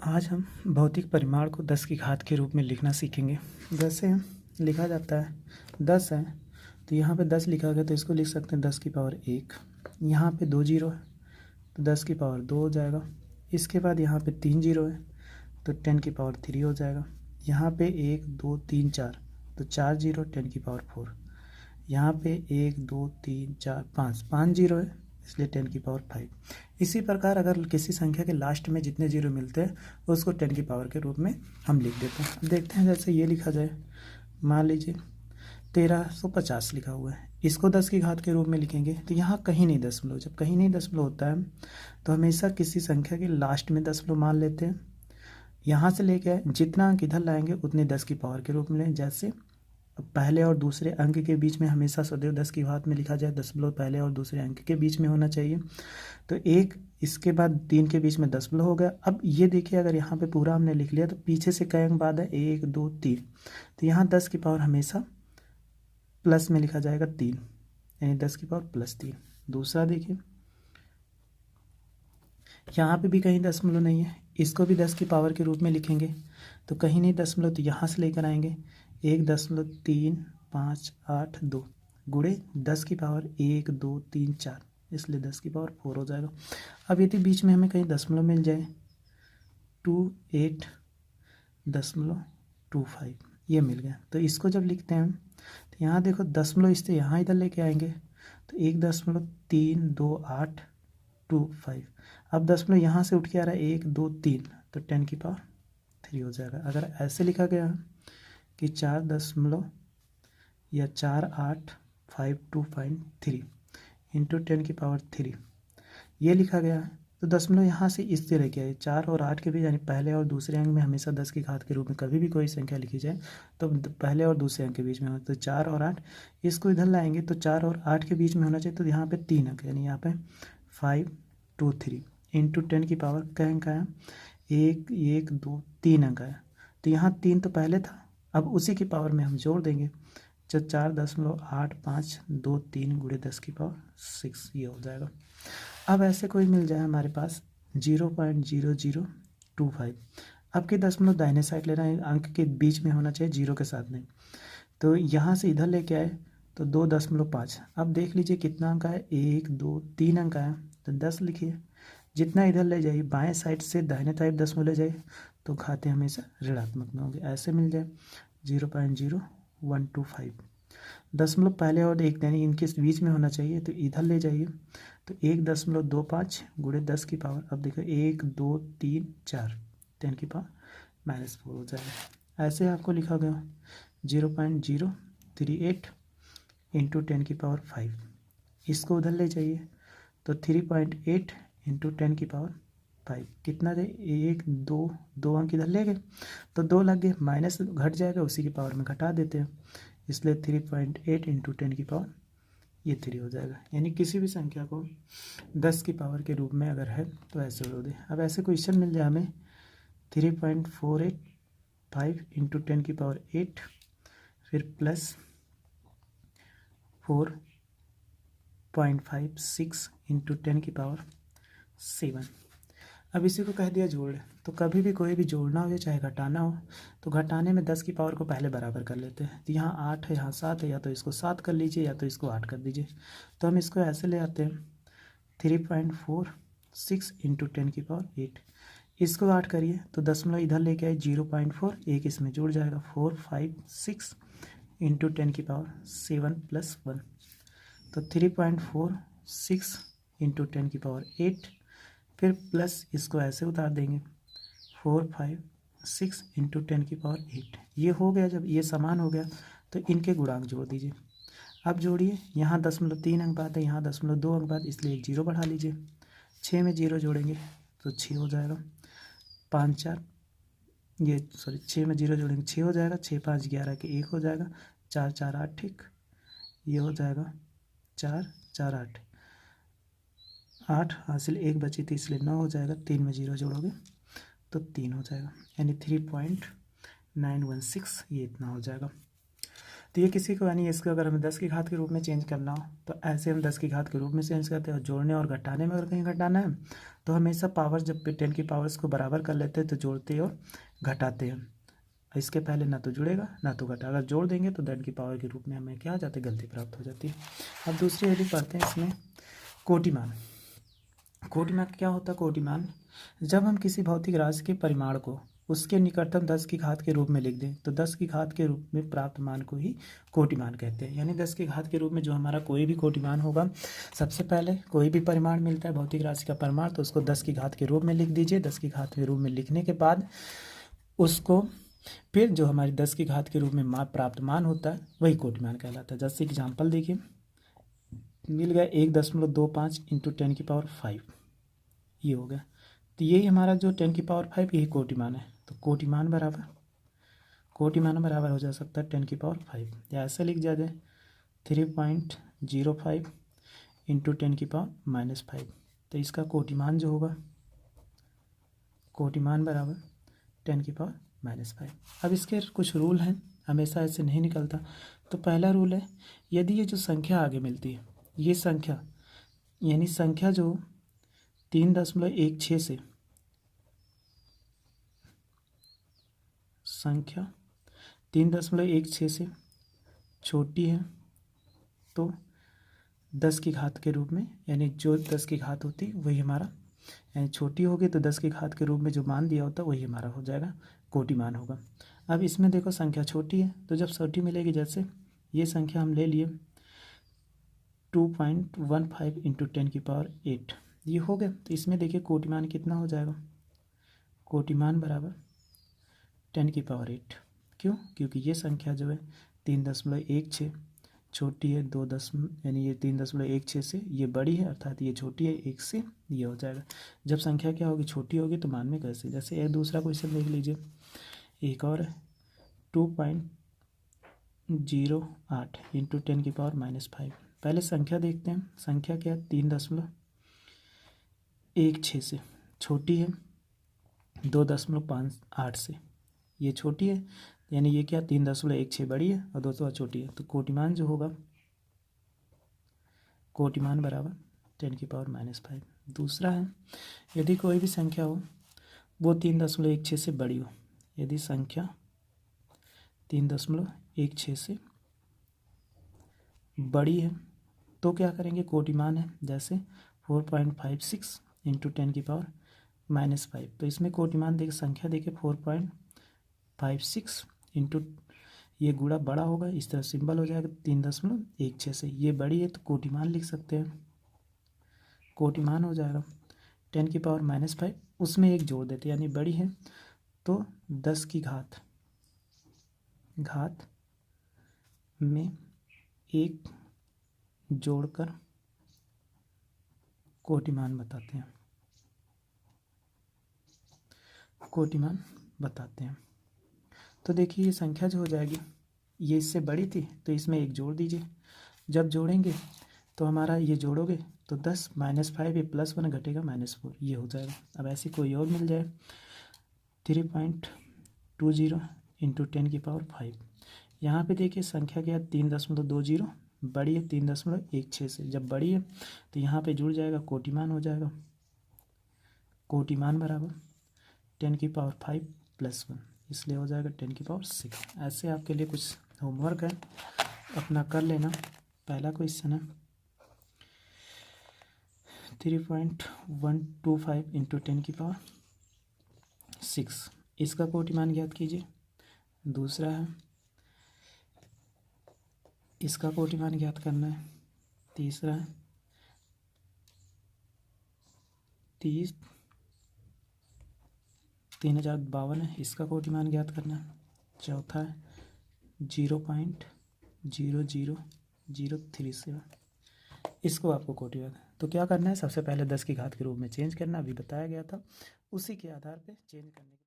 आज हम भौतिक परिमाण को 10 की घात के रूप में लिखना सीखेंगे। जैसे लिखा जाता है 10 है, तो यहाँ पे 10 लिखा गया तो इसको लिख सकते हैं 10 की पावर 1। यहाँ पे 2 जीरो है तो 10 की पावर 2 हो जाएगा। इसके बाद यहाँ पे 3 जीरो है तो 10 की पावर 3 हो जाएगा। यहाँ पे 1 2 3 4 तो 4 जीरो 10 की पावर 4। यहाँ पे 1 2 3 4 5 जीरो है इसलिए 10 की पावर 5। इसी प्रकार अगर किसी संख्या के लास्ट में जितने जीरो मिलते हैं उसको 10 की पावर के रूप में हम लिख देते हैं। देखते हैं जैसे ये लिखा जाए, मान लीजिए 1350 लिखा हुआ है, इसको 10 की घात के रूप में लिखेंगे तो यहाँ कहीं नहीं दशमलव। जब कहीं नहीं दशमलव होता है तो हमेशा किसी संख्या के लास्ट में दशमलव मान लेते हैं। यहाँ से लेके जितना अंक इधर लाएंगे उतने 10 की पावर के रूप में लें। जैसे पहले और दूसरे अंक के बीच में हमेशा सदैव 10 की घात में लिखा जाए, दशमलव पहले और दूसरे अंक के बीच में होना चाहिए। तो एक इसके बाद 3 के बीच में दशमलव हो गया। अब ये देखिए अगर यहाँ पे पूरा हमने लिख लिया तो पीछे से कई अंक बाद है 1 2 3, तो यहाँ 10 की पावर हमेशा प्लस में लिखा जाएगा 3, यानी 10 की पावर प्लस 3। दूसरा देखिए यहाँ पे भी कहीं दशमलव नहीं है, इसको भी 10 की पावर के रूप में लिखेंगे तो कहीं नहीं दशमलव, तो यहाँ से लेकर आएंगे 1.358 गुणे 10 की पावर 1 2 3 4, इसलिए 10 की पावर 4 हो जाएगा। अब यदि बीच में हमें कहीं दशमलव मिल जाए 28.25 ये मिल गया, तो इसको जब लिखते हैं तो यहाँ देखो दशमलव इससे यहाँ इधर लेके आएंगे तो 1.322825। अब दशमलव यहाँ से उठ के आ रहा है 1 2 3 तो 10 की पावर 3 हो जाएगा। अगर ऐसे लिखा गया कि 4 दशमलव या 48523 इंटू 10 की पावर 3 ये लिखा गया है, तो दशमलव यहाँ से इस तरह क्या है 4 और 8 के बीच, यानी पहले और दूसरे अंक में हमेशा 10 की घात के रूप में कभी भी कोई संख्या लिखी जाए तो पहले और दूसरे अंक के बीच में हो, तो 4 और 8 इसको इधर लाएंगे तो 4 और 8 के बीच में होना चाहिए, तो यहाँ पे 3 अंक यानी यहाँ पे 523 इंटू 10 की पावर क्या अंक आया 1 1 2 3 अंक आया। तो यहाँ 3 तो पहले था, अब उसी की पावर में हम जोड़ देंगे, जब 4.8523 गुणे 10 की पावर 6 ये हो जाएगा। अब ऐसे कोई मिल जाए हमारे पास 0.0025, अब के दशमलव दाहिने साइड लेना है, अंक के बीच में होना चाहिए जीरो के साथ नहीं, तो यहाँ से इधर लेके आए तो 2.5। अब देख लीजिए कितना अंक आया 1 2 3 अंक आया, तो 10 लिखिए। जितना इधर ले जाइए बाएं साइड से दाहिने तरफ दशमलव ले जाइए तो घातें हमेशा ऋणात्मक में होंगे। ऐसे मिल जाए 0.0125, दशमलव पहले और एक यानी इनके बीच में होना चाहिए, तो इधर ले जाइए तो 1.25 गुणे 10 की पावर, अब देखो 1 2 3 4 10 की पावर -4 हो जाएगा। ऐसे आपको लिखा गया 0.038 इंटू 10 की पावर 5, इसको उधर ले जाइए तो 3.8 इंटू 10 की पावर 5 कितना जाए 1 2 2 अंक इधर ले गए तो 2 लग गए, माइनस घट जाएगा उसी की पावर में घटा देते हैं, इसलिए 3.8 इंटू 10 की पावर ये 3 हो जाएगा। यानी किसी भी संख्या को 10 की पावर के रूप में अगर है तो ऐसे हो दे। अब ऐसे क्वेश्चन मिल जाए हमें 3.485 इंटू 10 की पावर 8 फिर प्लस 4.56 इंटू 10 की पावर 7। अब इसी को कह दिया जोड़, तो कभी भी कोई भी जोड़ना हो चाहे घटाना हो तो घटाने में 10 की पावर को पहले बराबर कर लेते हैं। तो यहाँ 8 है यहाँ 7 है, या तो इसको 7 कर लीजिए या तो इसको 8 कर दीजिए। तो हम इसको ऐसे ले आते हैं 3.46 इंटू 10 की पावर 8, इसको 8 करिए तो दशमलव इधर लेके आए 0.4, एक इसमें जुड़ जाएगा 456 इंटू 10 की पावर 7 प्लस 1, तो 3.46 इंटू 10 की पावर 8 फिर प्लस इसको ऐसे उतार देंगे 456 इंटू 10 की पावर 8 ये हो गया। जब ये समान हो गया तो इनके गुणांक जोड़ दीजिए। अब जोड़िए, यहाँ 0.3 अंक बाद है, यहाँ 0.2 अंक बाद, इसलिए एक जीरो बढ़ा लीजिए। 6 में जीरो जोड़ेंगे तो 6 हो जाएगा, 6 में जीरो जोड़ेंगे 6 हो जाएगा, 6 5 11 के 1 हो जाएगा, 4 4 8 ठीक ये हो जाएगा 4 4 8 हासिल 1 बची थी इसलिए 9 हो जाएगा, 3 में जीरो जोड़ोगे तो 3 हो जाएगा, यानी 3.916 ये इतना हो जाएगा। तो ये किसी को यानी इसको अगर हमें 10 की घात के रूप में चेंज करना हो तो ऐसे हम 10 की घात के रूप में चेंज करते हैं। और जोड़ने और घटाने में अगर कहीं घटाना है तो हमेशा पावर जब 10 की पावर्स को बराबर कर लेते हैं तो जोड़ते और घटाते हैं। इसके पहले ना तो जुड़ेगा ना तो घटा, अगर जोड़ देंगे तो 10 की पावर के रूप में हमें क्या आ जाता है, गलती प्राप्त हो जाती है। अब दूसरी हेडिंग पढ़ते हैं इसमें, कोटिमान। कोटिमान क्या होता है? कोटिमान जब हम किसी भौतिक राशि के परिमाण को उसके निकटतम 10 की घात के रूप में लिख दें तो 10 की घात के रूप में प्राप्त मान को ही कोटिमान कहते हैं। यानी 10 की घात के रूप में जो हमारा कोई भी कोटिमान होगा, सबसे पहले कोई भी परिमाण मिलता है भौतिक राशि का परिमाण तो उसको 10 की घात के रूप में लिख दीजिए। 10 की घात के रूप में लिखने के बाद उसको फिर जो हमारी 10 की घात के रूप में प्राप्त मान होता है वही कोटिमान कहलाता है। जैसे एग्जाम्पल देखिए, मिल गया 1.25 इंटू 10 की पावर 5, ये हो गया। तो यही हमारा जो 10 की पावर 5 यही कोटिमान है। तो कोटिमान बराबर हो जा सकता है 10 की पावर 5, या ऐसे लिख जा जाए 3.05 इंटू 10 की पावर -5। तो इसका कोटिमान जो होगा, कोटिमान बराबर 10 की पावर -5। अब इसके कुछ रूल हैं, हमेशा ऐसे नहीं निकलता। तो पहला रूल है, यदि ये जो संख्या आगे मिलती है, ये संख्या यानी संख्या जो 3.16 से संख्या 3.16 से छोटी है तो 10 की घात के रूप में, यानी जो 10 की घात होती वही हमारा, यानी छोटी होगी तो 10 की घात के रूप में जो मान दिया होता वही हमारा हो जाएगा कोटिमान होगा। अब इसमें देखो संख्या छोटी है तो जब छोटी मिलेगी, जैसे ये संख्या हम ले लिए 2.15 इंटू 10 की पावर 8, ये हो गया। तो इसमें देखिए कोटिमान कितना हो जाएगा, कोटिमान बराबर 10 की पावर 8। क्यों? क्योंकि ये संख्या जो है 3.16 छोटी है 2 यानी ये 3.16 से ये बड़ी है, अर्थात ये छोटी है 1 से, ये हो जाएगा। जब संख्या क्या होगी, छोटी होगी तो मान में कैसे, जैसे एक दूसरा क्वेश्चन देख लीजिए, एक और 2.08 इंटू 10 की पावर -5। पहले संख्या देखते हैं, संख्या क्या है 3.16 से छोटी है 2.58 से, ये छोटी है, यानी ये क्या 3.16 बड़ी है और 2 छोटी है। तो कोटिमान जो होगा, कोटिमान बराबर 10 की पावर -5। दूसरा है, यदि कोई भी संख्या हो वो 3.16 से बड़ी हो, यदि संख्या 3.16 से बड़ी है तो क्या करेंगे, कोटिमान है, जैसे 4.56 इंटू 10 की पावर -5। तो इसमें कोटिमान देखिए, संख्या देखिए 4.56 इंटू, ये गुणा बड़ा होगा, इस तरह सिंबल हो जाएगा 3.16 से, ये बड़ी है तो कोटिमान लिख सकते हैं, कोटिमान हो जाएगा 10 की पावर -5, उसमें एक जोड़ देते हैं, यानी बड़ी है तो 10 की घात में एक जोड़कर कोटिमान बताते हैं, कोटिमान बताते हैं। तो देखिए ये संख्या जो हो जाएगी, ये इससे बड़ी थी तो इसमें एक जोड़ दीजिए, जब जोड़ेंगे तो हमारा ये जोड़ोगे तो 10 -5 ये +1 घटेगा -4, ये हो जाएगा। अब ऐसी कोई और मिल जाए 3.20 इंटू 10 की पावर 5, यहाँ पे देखिए संख्या क्या है 3.20, बड़ी है 3.16 से, जब बड़ी है तो यहाँ पे जुड़ जाएगा, कोटिमान हो जाएगा, कोटिमान बराबर 10 की पावर 5 +1, इसलिए हो जाएगा 10 की पावर 6। ऐसे आपके लिए कुछ होमवर्क है, अपना कर लेना। पहला क्वेश्चन है 3.125 इंटू 10 की पावर 6, इसका कोटिमान ज्ञात कीजिए। दूसरा है इसका कोटिमान ज्ञात करना है। तीसरा है 3052 है, इसका कोटिमान ज्ञात करना है। चौथा है 0.00037, इसको आपको कोटिमान, तो क्या करना है, सबसे पहले 10 की घात के रूप में चेंज करना, अभी बताया गया था, उसी के आधार पे चेंज करने